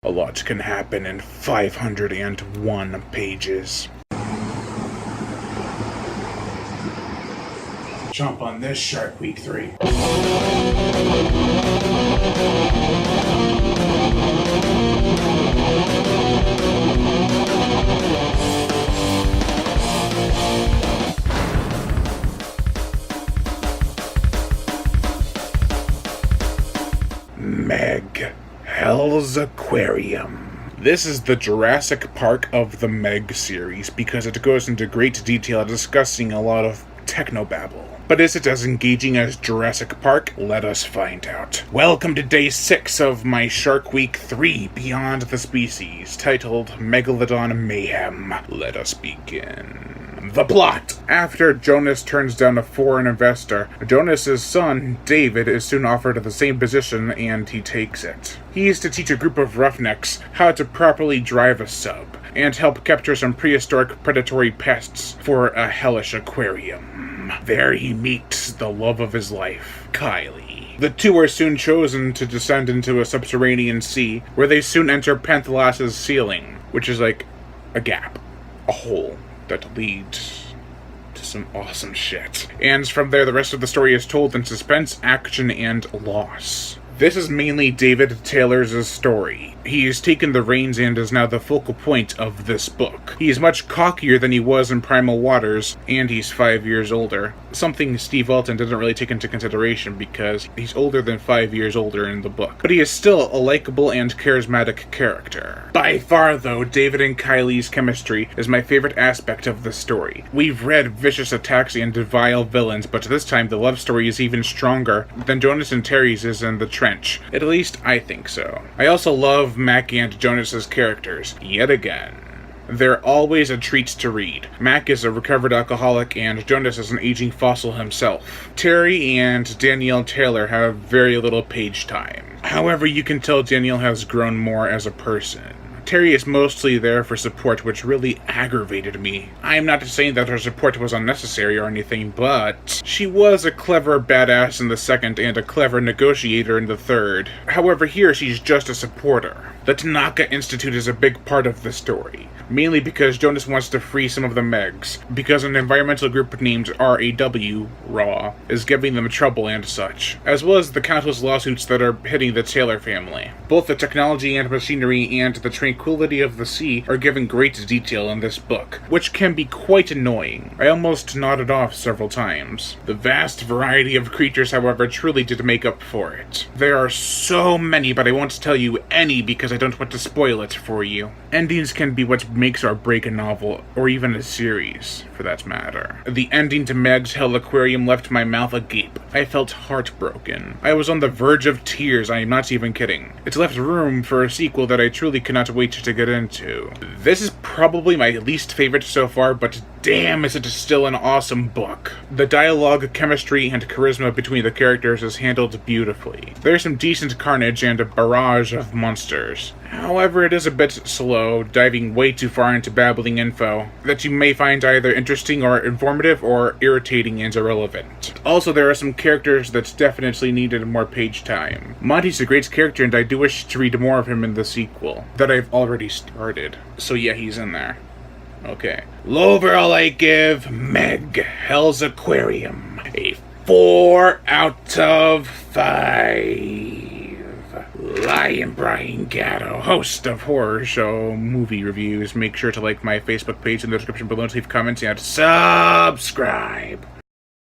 A lot can happen in 501 pages. Jump on this Shark Week 3. MEG. Hell's Aquarium. This is the Jurassic Park of the MEG series because it goes into great detail discussing a lot of technobabble. But is it as engaging as Jurassic Park? Let us find out. Welcome to day 6 of my Shark Week 3 Beyond the Species, titled Megalodon Mayhem. Let us begin. The plot! After Jonas turns down a foreign investor, Jonas's son, David, is soon offered the same position and he takes it. He is to teach a group of roughnecks how to properly drive a sub, and help capture some prehistoric predatory pests for a hellish aquarium. There he meets the love of his life, Kylie. The two are soon chosen to descend into a subterranean sea, where they soon enter Panthelas's ceiling, which is like a gap, a hole that leads to some awesome shit. And from there, the rest of the story is told in suspense, action, and loss. This is mainly David Taylor's story. He has taken the reins and is now the focal point of this book. He is much cockier than he was in Primal Waters, and he's 5 years older. Something Steve Alton didn't really take into consideration because he's older than 5 years older in the book. But he is still a likable and charismatic character. By far, though, David and Kylie's chemistry is my favorite aspect of the story. We've read vicious attacks and vile villains, but this time the love story is even stronger than Jonas and Terry's is in The Trench. At least, I think so. I also love Mac and Jonas's characters, yet again. They're always a treat to read. Mac is a recovered alcoholic and Jonas is an aging fossil himself. Terry and Danielle Taylor have very little page time. However, you can tell Danielle has grown more as a person. Terry is mostly there for support, which really aggravated me. I am not saying that her support was unnecessary or anything, but she was a clever badass in the second and a clever negotiator in the third. However, here she's just a supporter. The Tanaka Institute is a big part of the story, mainly because Jonas wants to free some of the MEGs, because an environmental group named RAW is giving them trouble and such, as well as the countless lawsuits that are hitting the Taylor family. Both the technology and machinery and the tranquility of the sea are given great detail in this book, which can be quite annoying. I almost nodded off several times. The vast variety of creatures, however, truly did make up for it. There are so many, but I won't tell you any because I don't want to spoil it for you. Endings can be what makes or break a novel, or even a series, for that matter. The ending to Meg's Hell Aquarium left my mouth agape. I felt heartbroken. I was on the verge of tears, I am not even kidding. It left room for a sequel that I truly cannot wait to get into. This is probably my least favorite so far, but damn is it still an awesome book. The dialogue, chemistry, and charisma between the characters is handled beautifully. There's some decent carnage and a barrage of monsters. However, it is a bit slow, diving way too far into babbling info that you may find either interesting or informative or irritating and irrelevant. Also, there are some characters that definitely needed more page time. Monty's a great character and I do wish to read more of him in the sequel that I've already started. So yeah, he's in there. Okay. Overall, I give Meg Hell's Aquarium a 4 out of 5. I am Brian Gatto, host of Horror Show Movie Reviews. Make sure to like my Facebook page in the description below, to leave comments, and subscribe.